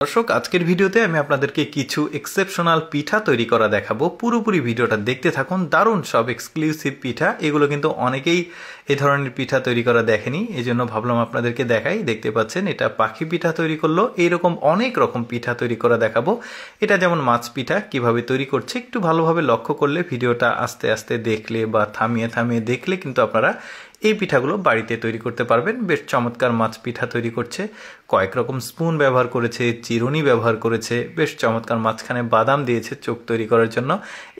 দর্শক, আজকের ভিডিওতে আমি আপনাদেরকে কিছু এক্সেপশনাল পিঠা তৈরি করা দেখাবো। পুরোপুরি ভিডিওটা দেখতে থাকুন। দারুণ সব এক্সক্লুসিভ পিঠা, এগুলো কিন্তু অনেকেই এই ধরনের পিঠা তৈরি করা দেখেনি, এই জন্য ভাবলাম আপনাদেরকে দেখাই। দেখতে পাচ্ছেন এটা পাখি পিঠা তৈরি করলো। এইরকম অনেক রকম পিঠা তৈরি করা দেখাবো। এটা যেমন মাছ পিঠা কিভাবে তৈরি করছে একটু ভালোভাবে লক্ষ্য করলে, ভিডিওটা আস্তে আস্তে দেখলে বা থামিয়ে থামিয়ে দেখলে কিন্তু আপনারা এই পিঠাগুলো বাড়িতে তৈরি করতে পারবেন। বেশ চমৎকার মাছ পিঠা তৈরি করছে। কয়েক রকম স্পুন ব্যবহার করেছে, চিরুনি ব্যবহার করেছে, বেশ চমৎকার মাঝখানে বাদাম দিয়েছে চোখ তৈরি করার জন্য।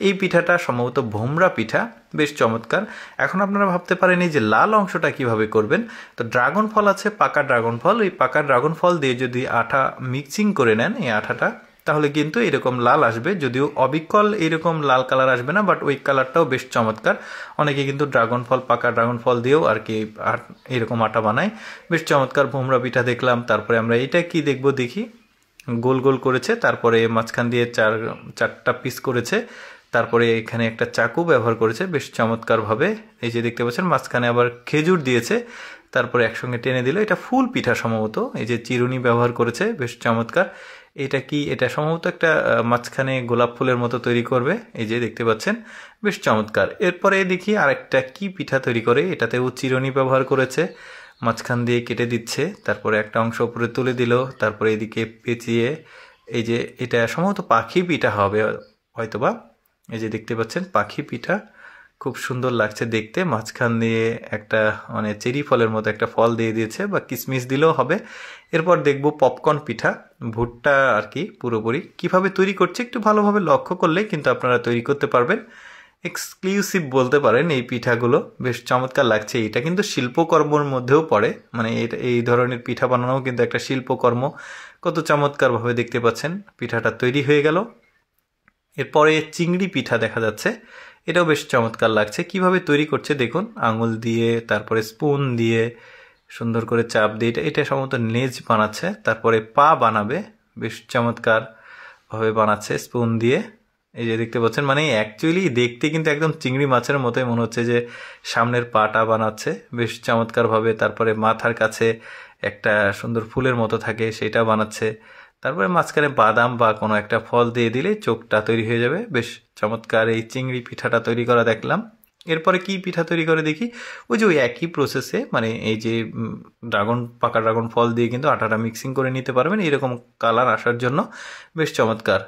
এই পিঠাটা সম্ভবত ভোমরা পিঠা, বেশ চমৎকার। এখন আপনারা ভাবতে পারেন এই যে লাল অংশটা কিভাবে করবেন। তো ড্রাগন ফল আছে, পাকা ড্রাগন ফল। এই পাকা ড্রাগন ফল দিয়ে যদি আটা মিক্সিং করে নেন, এই আটাটা, তাহলে কিন্তু এরকম লাল আসবে। যদিও অবিকল এরকম লাল কালার আসবে না, বাট ওই কালারটাও বেশ চমৎকার। অনেকে কিন্তু ড্রাগন ফল, পাকা ড্রাগন ফল দিয়েও আর কি এরকম আটা বানায়। বেশ চমৎকার ভোমরা পিঠা দেখলাম। তারপরে আমরা এটা কি দেখবো দেখি। গোল গোল করেছে, তারপরে মাঝখান দিয়ে চারটা পিস করেছে, তারপরে এখানে একটা চাকু ব্যবহার করেছে বেশ চমৎকারভাবে। এই যে দেখতে পাচ্ছেন মাঝখানে আবার খেজুর দিয়েছে, তারপরে একসঙ্গে টেনে দিল। এটা ফুল পিঠা সম্ভবত। এই যে চিরুনি ব্যবহার করেছে, বেশ চমৎকার। এটা কি, এটা সম্ভবত একটা মাঝখানে গোলাপ ফুলের মতো তৈরি করবে। এই যে দেখতে পাচ্ছেন, বেশ চমৎকার। এরপরে দেখি আরেকটা কি পিঠা তৈরি করে। এটাতেও চিরুনি ব্যবহার করেছে, মাঝখান দিয়ে কেটে দিচ্ছে, তারপরে একটা অংশ উপরে তুলে দিল, তারপরে এদিকে পেঁচিয়ে। এই যে এটা সম্ভবত পাখি পিঠা হবে হয়তোবা। এই যে দেখতে পাচ্ছেন পাখি পিঠা, খুব সুন্দর লাগছে দেখতে। মাঝখান দিয়ে একটা মানে চেরি ফলের মতো একটা ফল দিয়ে দিয়েছে, বা কিশমিশ দিলেও হবে। এরপর দেখব পপকর্ন পিঠা, ভুট্টা আর কি পুরোপুরি। কিভাবে তৈরি করছে একটু ভালোভাবে লক্ষ্য করলে কিন্তু আপনারা তৈরি করতে পারবেন। এক্সক্লুসিভ বলতে পারেন এই পিঠাগুলো, বেশ চমৎকার লাগছে। এটা কিন্তু শিল্পকর্মের মধ্যেও পড়ে, মানে এই ধরনের পিঠা বানানোও কিন্তু একটা শিল্পকর্ম। কত চমৎকারভাবে দেখতে পাচ্ছেন পিঠাটা তৈরি হয়ে গেল। এরপরে চিংড়ি পিঠা দেখা যাচ্ছে, এটাও বেশ চমৎকার লাগছে। কিভাবে তৈরি করছে দেখুন, আঙুল দিয়ে, তারপরে স্পুন দিয়ে সুন্দর করে চাপ দিয়ে। এটা সম্ভবত নেজ বানাচ্ছে, তারপরে পা বানাবে। বেশ চমৎকার ভাবে বানাচ্ছে স্পুন দিয়ে। এই যে দেখতে পাচ্ছেন, মানে অ্যাকচুয়ালি দেখতে কিন্তু একদম চিংড়ি মাছের মতোই মনে হচ্ছে যে সামনের পাটা বানাচ্ছে বেশ চমৎকারভাবে। তারপরে মাথার কাছে একটা সুন্দর ফুলের মতো থাকে, সেটা বানাচ্ছে। তারপরে মাঝখানে বাদাম বা কোনো একটা ফল দিয়ে দিলে চোখটা তৈরি হয়ে যাবে। বেশ চমৎকার এই চিংড়ি পিঠাটা তৈরি করা দেখলাম। এরপরে কি পিঠা তৈরি করে দেখি। ওই যে ওই একই প্রসেসে, মানে এই যে পাকা ড্রাগন ফল দিয়ে কিন্তু আটাটা মিক্সিং করে নিতে পারবেন এরকম কালার আসার জন্য। বেশ চমৎকার।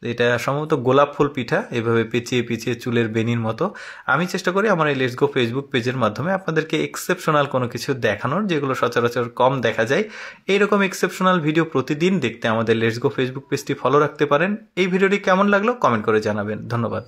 এটা সম্ভবত গোলাপ ফুল পিঠা, এভাবে পেঁচিয়ে পেঁচিয়ে চুলের বেনির মতো। আমি চেষ্টা করি আমার এই লেটস গো ফেসবুক পেজের মাধ্যমে আপনাদেরকে এক্সেপশনাল কোনো কিছু দেখানোর, যেগুলো সচরাচর কম দেখা যায়। এইরকম এক্সেপশনাল ভিডিও প্রতিদিন দেখতে আমাদের লেটস গো ফেসবুক পেজটি ফলো রাখতে পারেন। এই ভিডিওটি কেমন লাগলো কমেন্ট করে জানাবেন। ধন্যবাদ।